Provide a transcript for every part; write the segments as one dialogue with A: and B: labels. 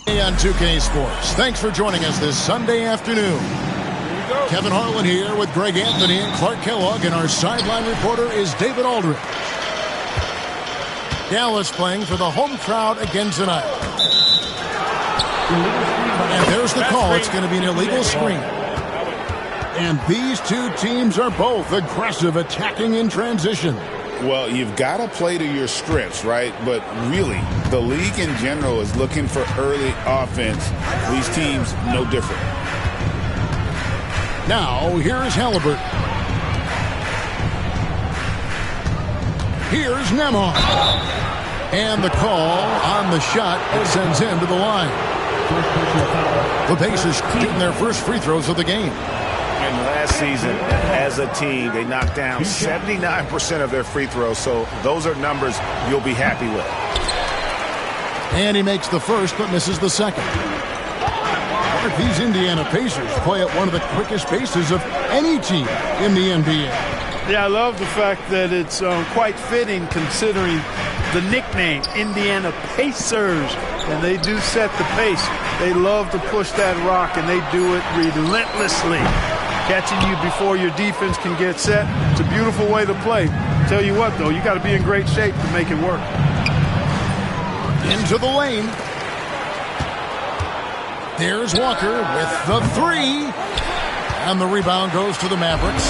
A: On 2K Sports. Thanks for joining us this Sunday afternoon. Kevin Harlan here with Greg Anthony and Clark Kellogg, and our sideline reporter is David Aldridge. Dallas playing for the home crowd again tonight. And there's the call. It's going to be an illegal screen. And these two teams are both aggressive, attacking in transition.
B: Well, you've got to play to your strengths, right? But really, the league in general is looking for early offense. These teams, no different.
A: Now, here's Halliburton. Here's Nembhard. And the call on the shot sends him to the line. The Pacers shooting their first free throws of the game.
C: And last season, as a team, they knocked down 79% of their free throws, so those are numbers you'll be happy with.
A: And he makes the first, but misses the second. These Indiana Pacers play at one of the quickest paces of any team in the NBA.
D: Yeah, I love the fact that it's quite fitting considering the nickname, Indiana Pacers. And they do set the pace. They love to push that rock, and they do it relentlessly. Catching you before your defense can get set. It's a beautiful way to play. Tell you what, though, you got to be in great shape to make it work.
A: Into the lane. There's Walker with the three. And the rebound goes to the Mavericks.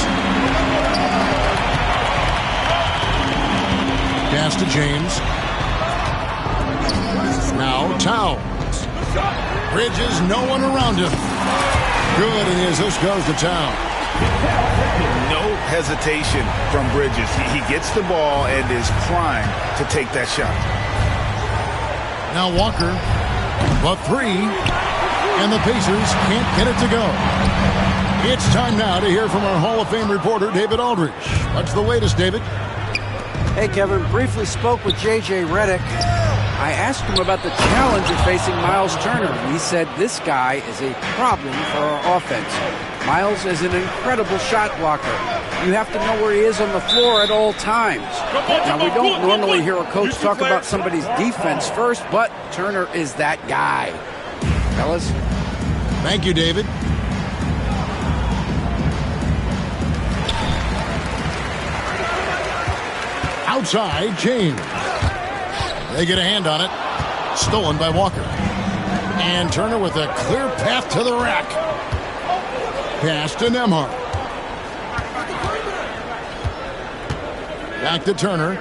A: Pass to James. Now Towns. Bridges, no one around him. Good, and as this goes to Towns.
B: No hesitation from Bridges. He gets the ball and is primed to take that shot.
A: Now Walker, the three, and the Pacers can't get it to go. It's time now to hear from our Hall of Fame reporter, David Aldridge. What's the latest, David?
E: Hey, Kevin, briefly spoke with J.J. Redick. I asked him about the challenge of facing Miles Turner. He said this guy is a problem for our offense. Miles is an incredible shot blocker. You have to know where he is on the floor at all times. Now, we don't normally hear a coach talk about somebody's defense first, but Turner is that guy. Fellas?
A: Thank you, David. Outside, James. They get a hand on it. Stolen by Walker. And Turner with a clear path to the rack. Pass to Nembhard. Back to Turner.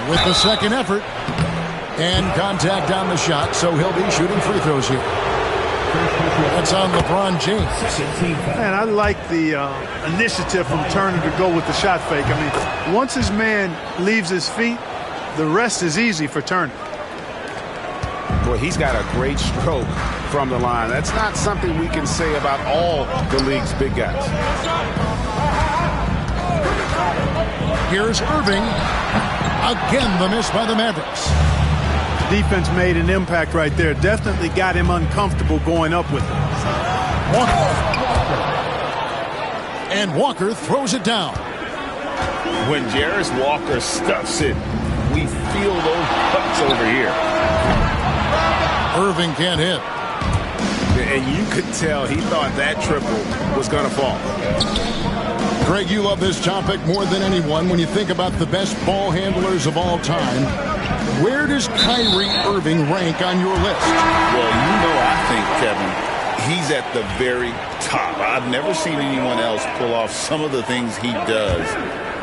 A: With the second effort. And contact on the shot, so he'll be shooting free throws here. That's on LeBron James.
D: Man, I like the initiative from Turner to go with the shot fake. I mean, once his man leaves his feet, the rest is easy for Turner.
B: Boy, he's got a great stroke from the line. That's not something we can say about all the league's big guys.
A: Here's Irving. Again, the miss by the Mavericks.
D: Defense made an impact right there. Definitely got him uncomfortable going up with it.
A: Walker. And Walker throws it down.
B: When Jarace Walker stuffs it, we feel those bucks over here.
A: Irving can't hit.
B: And you could tell he thought that triple was going to fall.
A: Greg, you love this topic more than anyone when you think about the best ball handlers of all time. Where does Kyrie Irving rank on your list?
B: Well, I think, Kevin, he's at the very top. I've never seen anyone else pull off some of the things he does.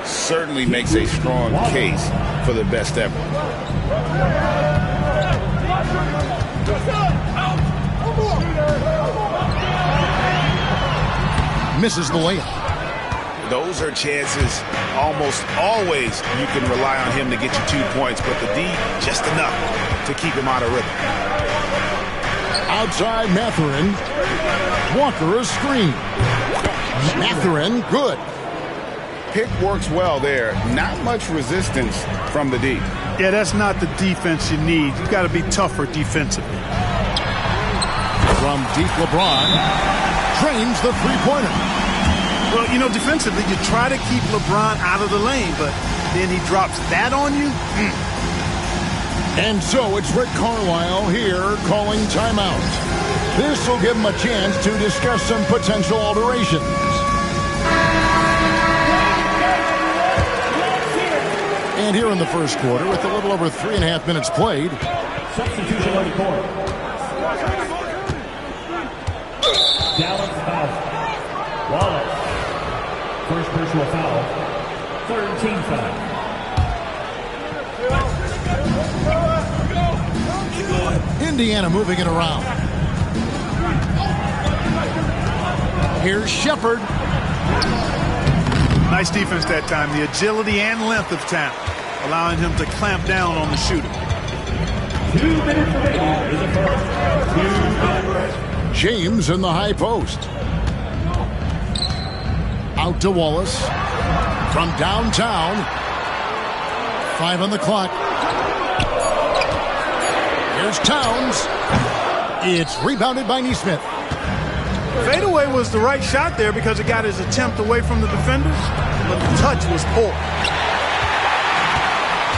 B: Certainly makes a strong case for the best ever.
A: Misses the layup.
B: Those are chances almost always you can rely on him to get you 2 points, but the D, just enough to keep him out of rhythm.
A: Outside Mathurin. Walker a screen. Mathurin, good.
B: Pick works well there. Not much resistance from the D.
D: Yeah, that's not the defense you need. You got to be tougher defensively.
A: From deep, LeBron drains the three-pointer.
D: Well, you know, defensively, you try to keep LeBron out of the lane, but then he drops that on you.
A: And so it's Rick Carlisle here calling timeout. This will give him a chance to discuss some potential alterations. And here in the first quarter, with a little over 3.5 minutes played.
F: Substitution on the court. Dallas foul. Wallace. First personal foul. Third team foul.
A: Indiana moving it around. Here's Shepard.
D: Nice defense that time. The agility and length of talent, allowing him to clamp down on the shooter.
F: 2 minutes remaining. Is a first. 2 minutes.
A: James in the high post. Out to Wallace. From downtown. 5 on the clock. Here's Towns. It's rebounded by Nesmith.
D: Fadeaway was the right shot there because it got his attempt away from the defenders, but the touch was poor.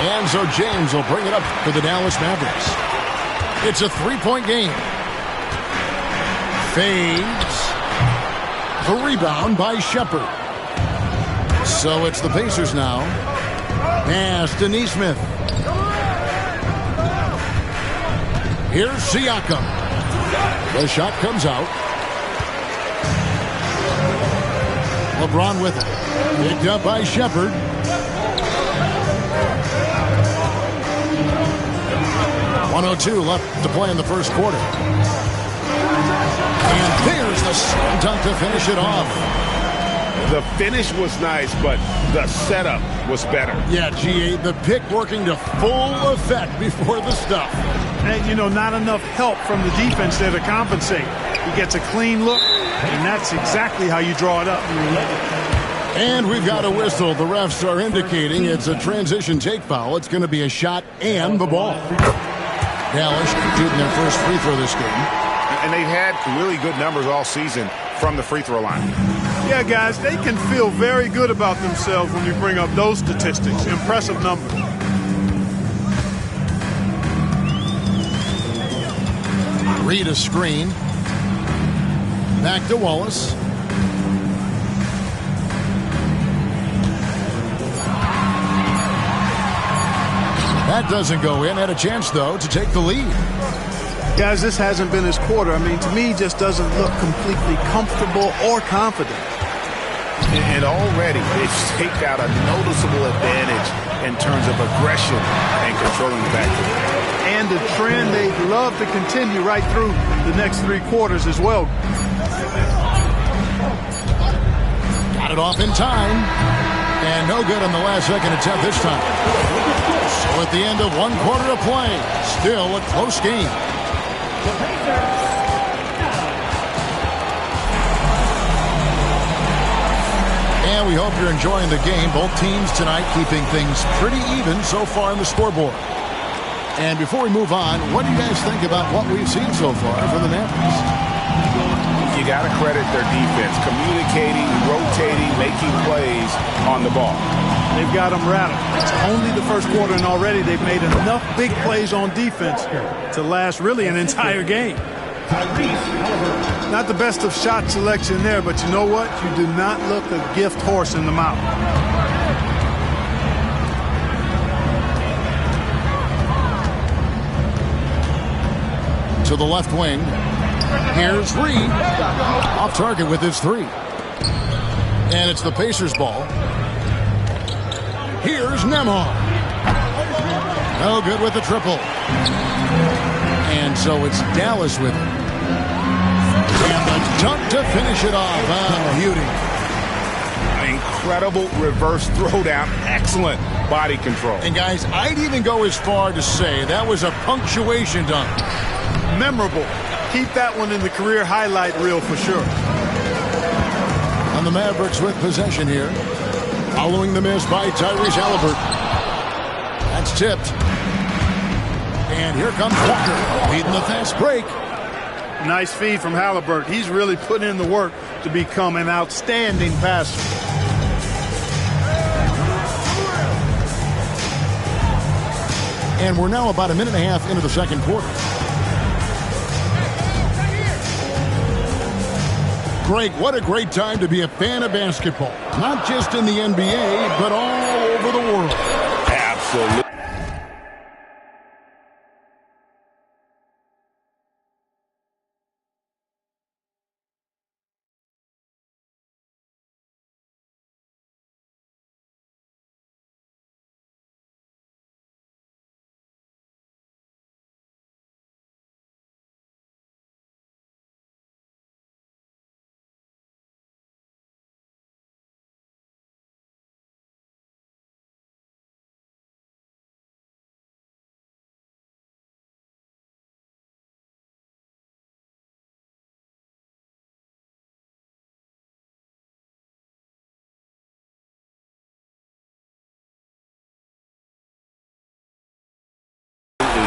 A: And so James will bring it up for the Dallas Mavericks. It's a 3-point game. Fades. The rebound by Shepard. So it's the Pacers now. Pass to Nesmith. Here's Siakam. The shot comes out. LeBron with it. Picked up by Shepard. .102 left to play in the first quarter. And there's the slam dunk to finish it off.
C: The finish was nice, but the setup was better.
A: Yeah, GA, the pick working to full effect before the stuff.
D: And, you know, not enough help from the defense there to compensate. He gets a clean look, and that's exactly how you draw it up.
A: And we've got a whistle. The refs are indicating it's a transition take foul. It's going to be a shot and the ball. Dallas shooting their first free throw this game.
C: And they've had really good numbers all season from the free throw line.
D: Yeah, guys, they can feel very good about themselves when you bring up those statistics. Impressive numbers.
A: Read a screen. Back to Wallace. That doesn't go in. Had a chance, though, to take the lead.
D: Guys, this hasn't been his quarter. I mean, to me, he just doesn't look completely comfortable or confident.
C: And already they've staked out a noticeable advantage in terms of aggression and controlling the backcourt.
D: And a trend they'd love to continue right through the next 3 quarters as well.
A: Got it off in time. And no good on the last second attempt this time. So at the end of 1 quarter of play, still a close game. And we hope you're enjoying the game. Both teams tonight keeping things pretty even so far on the scoreboard. And before we move on, what do you guys think about what we've seen so far from the Mavericks?
C: You got to credit their defense, communicating, rotating, making plays on the ball.
D: They've got them rattled. It's only the first quarter, and already they've made enough big plays on defense to last really an entire game. Not the best of shot selection there, but you know what? You do not look a gift horse in the mouth.
A: To the left wing. Here's Reed. Off target with his 3. And it's the Pacers ball. Here's Nembhard. No good with the triple. And so it's Dallas with it. And the dunk to finish it off. Beauty.
C: Incredible reverse throwdown. Excellent body control.
A: And guys, I'd even go as far to say that was a punctuation dunk.
D: Memorable. Keep that one in the career highlight reel for sure.
A: And the Mavericks with possession here. Following the miss by Tyrese Haliburton. That's tipped. And here comes Walker, leading the fast break.
D: Nice feed from Halliburton. He's really put in the work to become an outstanding passer.
A: And we're now about a minute and a half into the second quarter. Greg, what a great time to be a fan of basketball. Not just in the NBA, but all over the world.
B: Absolutely.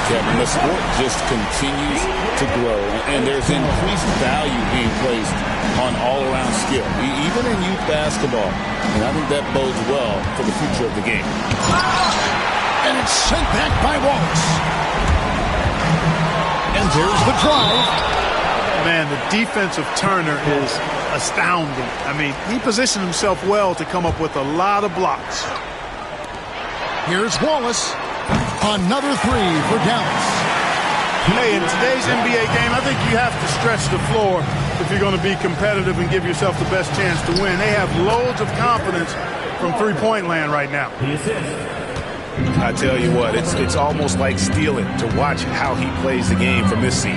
B: Kevin, the sport just continues to grow, and there's increased value being placed on all-around skill, even in youth basketball. And I think that bodes well for the future of the game.
A: And it's sent back by Wallace. And there's the drive.
D: Man, the defense of Turner is astounding. I mean, he positioned himself well to come up with a lot of blocks.
A: Here's Wallace. Another three for Dallas.
D: Hey, in today's NBA game, I think you have to stretch the floor if you're going to be competitive and give yourself the best chance to win. They have loads of confidence from three-point land right now.
C: I tell you what, it's almost like stealing to watch how he plays the game from this seat.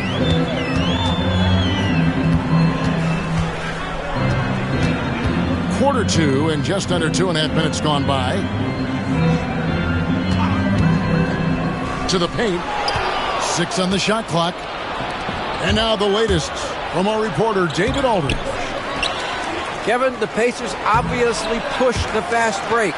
A: Quarter two, and just under 2.5 minutes gone by. To the paint. 6 on the shot clock. And now the latest from our reporter, David Aldridge.
E: Kevin, the Pacers obviously pushed the fast break.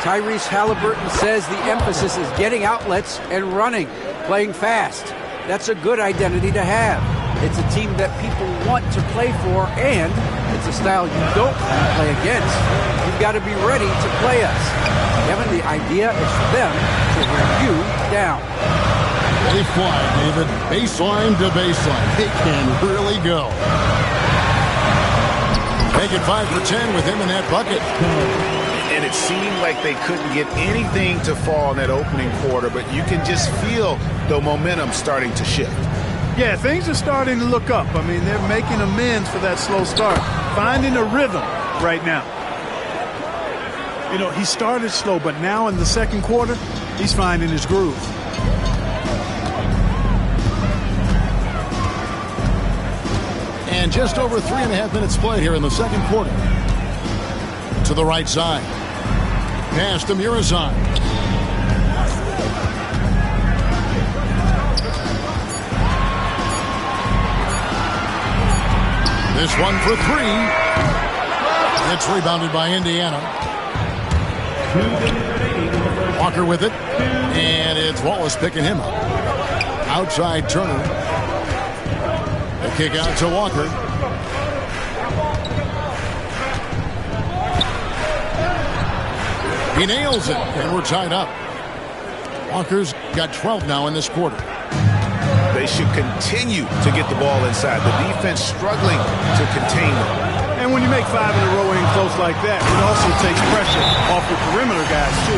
E: Tyrese Halliburton says the emphasis is getting outlets and running, playing fast. That's a good identity to have. It's a team that people want to play for, and it's a style you don't want to play against. You've got to be ready to play us. Kevin, the idea is for them to wear you down.
A: They fly, David. Baseline to baseline. They can really go. Make it 5 for 10 with him in that bucket.
C: And it seemed like they couldn't get anything to fall in that opening quarter, but you can just feel the momentum starting to shift.
D: Yeah, things are starting to look up. I mean, they're making amends for that slow start, finding a rhythm right now. You know, he started slow, but now in the second quarter, he's finding his groove.
A: And just over 3.5 minutes played here in the second quarter. To the right side. Pass to Murazan. This one for 3. It's rebounded by Indiana. Walker with it. And it's Wallace picking him up. Outside Turner. The kick out to Walker. He nails it, and we're tied up. Walker's got 12 now in this quarter.
C: They should continue to get the ball inside. The defense struggling to contain them.
D: And when you make 5 in a row in close like that, it also takes pressure off the perimeter guys, too.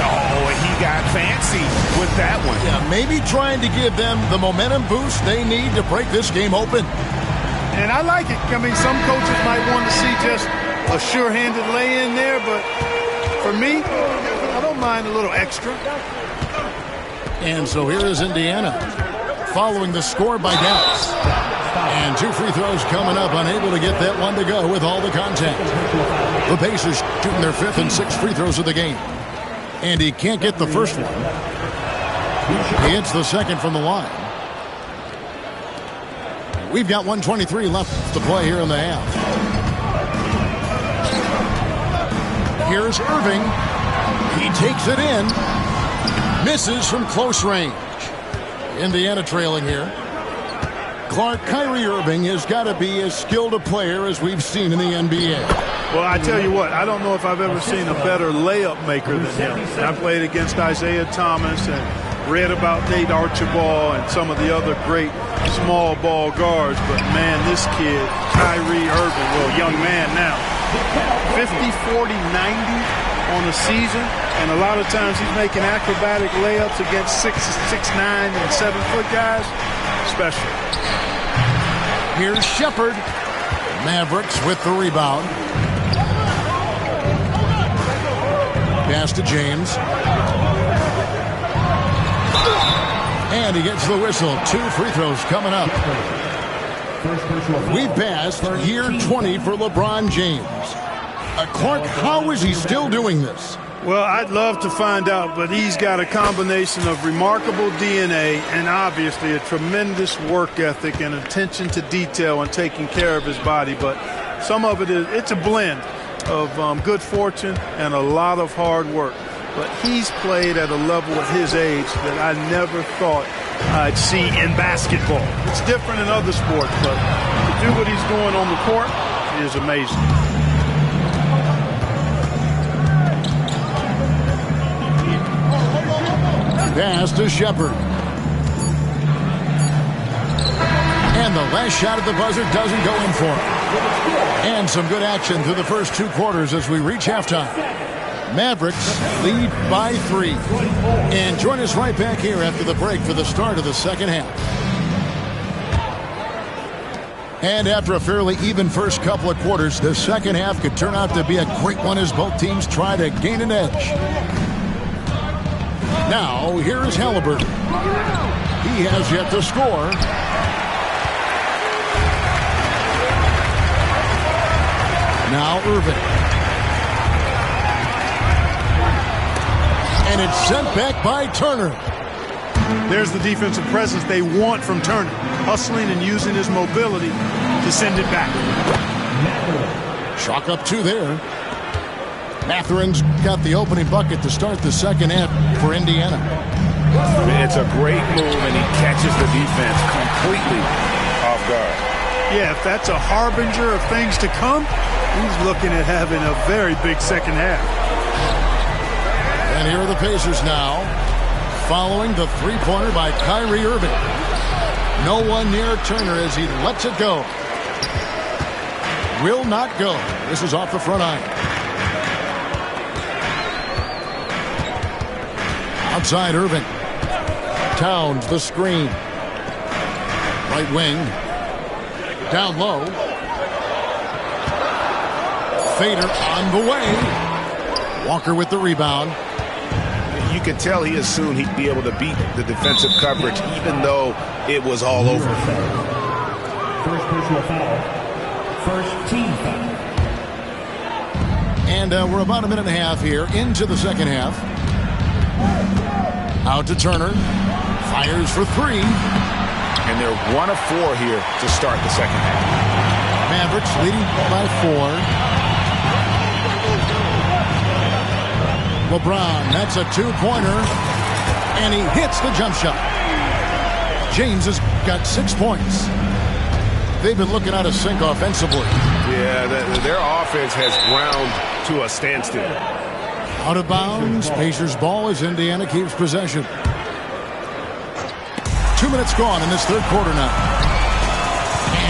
C: Oh, and he got fancy with that one.
A: Yeah, maybe trying to give them the momentum boost they need to break this game open.
D: And I like it. I mean, some coaches might want to see just a sure-handed lay-in there, but for me, I don't mind a little extra.
A: And so here is Indiana following the score by Dallas. And 2 free throws coming up, unable to get that one to go with all the contact. The Pacers shooting their 5th and 6th free throws of the game. And he can't get the first one. He hits the second from the line. We've got 1:23 left to play here in the half. Here's Irving. He takes it in. Misses from close range. Indiana trailing here. Clark, Kyrie Irving has got to be as skilled a player as we've seen in the NBA.
D: Well, I tell you what, I don't know if I've ever seen a better layup maker than him. I played against Isaiah Thomas and read about Nate Archibald and some of the other great small ball guards. But, man, this kid, Kyrie Irving, well, young man now, 50, 40, 90 on the season. And a lot of times he's making acrobatic layups against 6'9" and 7-foot guys. Special.
A: Here's Shepard. Mavericks with the rebound. Pass to James. And he gets the whistle. 2 free throws coming up. We passed year 20 for LeBron James. Clark, how is he still doing this?
D: Well, I'd love to find out, but he's got a combination of remarkable DNA and obviously a tremendous work ethic and attention to detail and taking care of his body. But some of it's a blend of good fortune and a lot of hard work. But he's played at a level at his age that I never thought I'd see in basketball. It's different in other sports, but to do what he's doing on the court is amazing.
A: Pass to Shepard. And the last shot at the buzzer doesn't go in for him. And some good action through the first 2 quarters as we reach halftime. Mavericks lead by 3. And join us right back here after the break for the start of the second half. And after a fairly even first couple of quarters, the second half could turn out to be a great one as both teams try to gain an edge. Now, here is Halliburton. He has yet to score. Now Irving. And it's sent back by Turner.
D: There's the defensive presence they want from Turner. Hustling and using his mobility to send it back.
A: Chalk up 2 there. Matherin's got the opening bucket to start the second half for Indiana.
C: It's a great move, and he catches the defense completely off guard.
D: Yeah, if that's a harbinger of things to come, he's looking at having a very big second half.
A: And here are the Pacers now, following the 3-pointer by Kyrie Irving. No one near Turner as he lets it go. Will not go. This is off the front iron. Outside Irving. Towns the screen. Right wing. Down low. Fader on the way. Walker with the rebound.
C: You can tell he assumed he'd be able to beat the defensive coverage even though it was all over.
F: First personal foul. First team foul.
A: And we're about a minute and a half here into the second half. Out to Turner. Fires for 3.
C: And they're 1 of 4 here to start the second half.
A: Mavericks leading by 4. LeBron, that's a 2-pointer. And he hits the jump shot. James has got 6 points. They've been looking out of sync offensively.
C: Yeah, their offense has ground to a standstill.
A: Out of bounds. Pacers ball as Indiana keeps possession. 2 minutes gone in this third quarter now.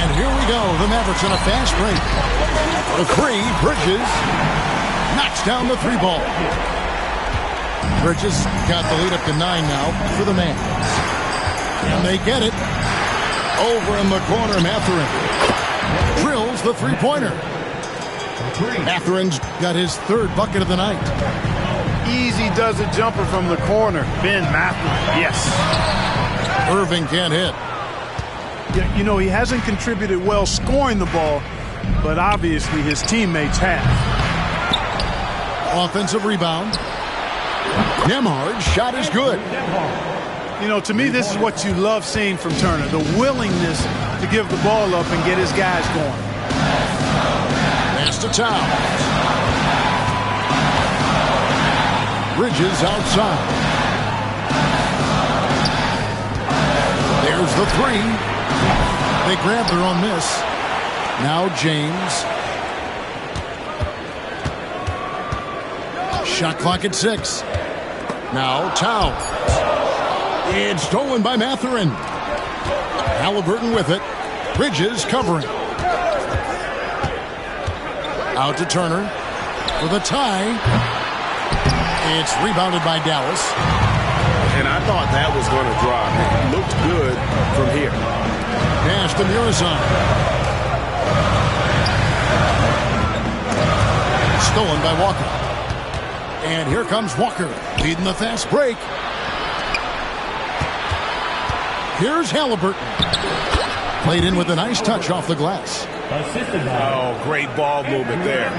A: And here we go. The Mavericks on a fast break. The 3, Bridges knocks down the 3 ball. Bridges got the lead up to 9 now for the Mavs. And they get it. Over in the corner, Matherin drills the 3-pointer. Matherin's got his 3rd bucket of the night.
D: Easy does a jumper from the corner. Ben Mathurin, yes.
A: Irving can't hit.
D: You know, he hasn't contributed well scoring the ball, but obviously his teammates have.
A: Offensive rebound. Nembhard's shot is good.
D: You know, to me, this is what you love seeing from Turner, the willingness to give the ball up and get his guys going.
A: Pass to Towns. Bridges outside. There's the 3. They grab their own miss. Now James. Shot clock at 6. Now Towns. It's stolen by Mathurin. Halliburton with it. Bridges covering. Out to Turner for the tie. It's rebounded by Dallas.
G: And I thought that was going to drop. It looked good from here.
A: Pass to Muresan. Stolen by Walker. And here comes Walker, leading the fast break. Here's Halliburton. Played in with a nice touch off the glass.
G: Oh, great ball movement there.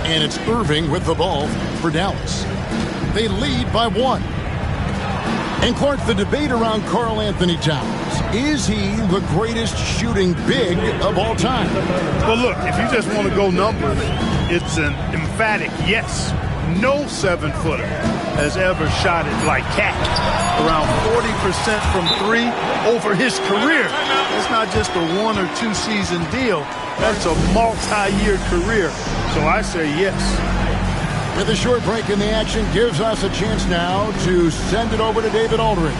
A: And it's Irving with the ball for Dallas. They lead by 1. And Clark, the debate around Karl Anthony Towns. Is he the greatest shooting big of all time?
D: Well, look, if you just want to go numbers, it's an emphatic yes. No 7-footer has ever shot it like Cat. Around 40% from 3 over his career. It's not just a 1 or 2 season deal. That's a multi-year career. So I say yes.
A: With a short break in the action gives us a chance now to send it over to David Aldridge.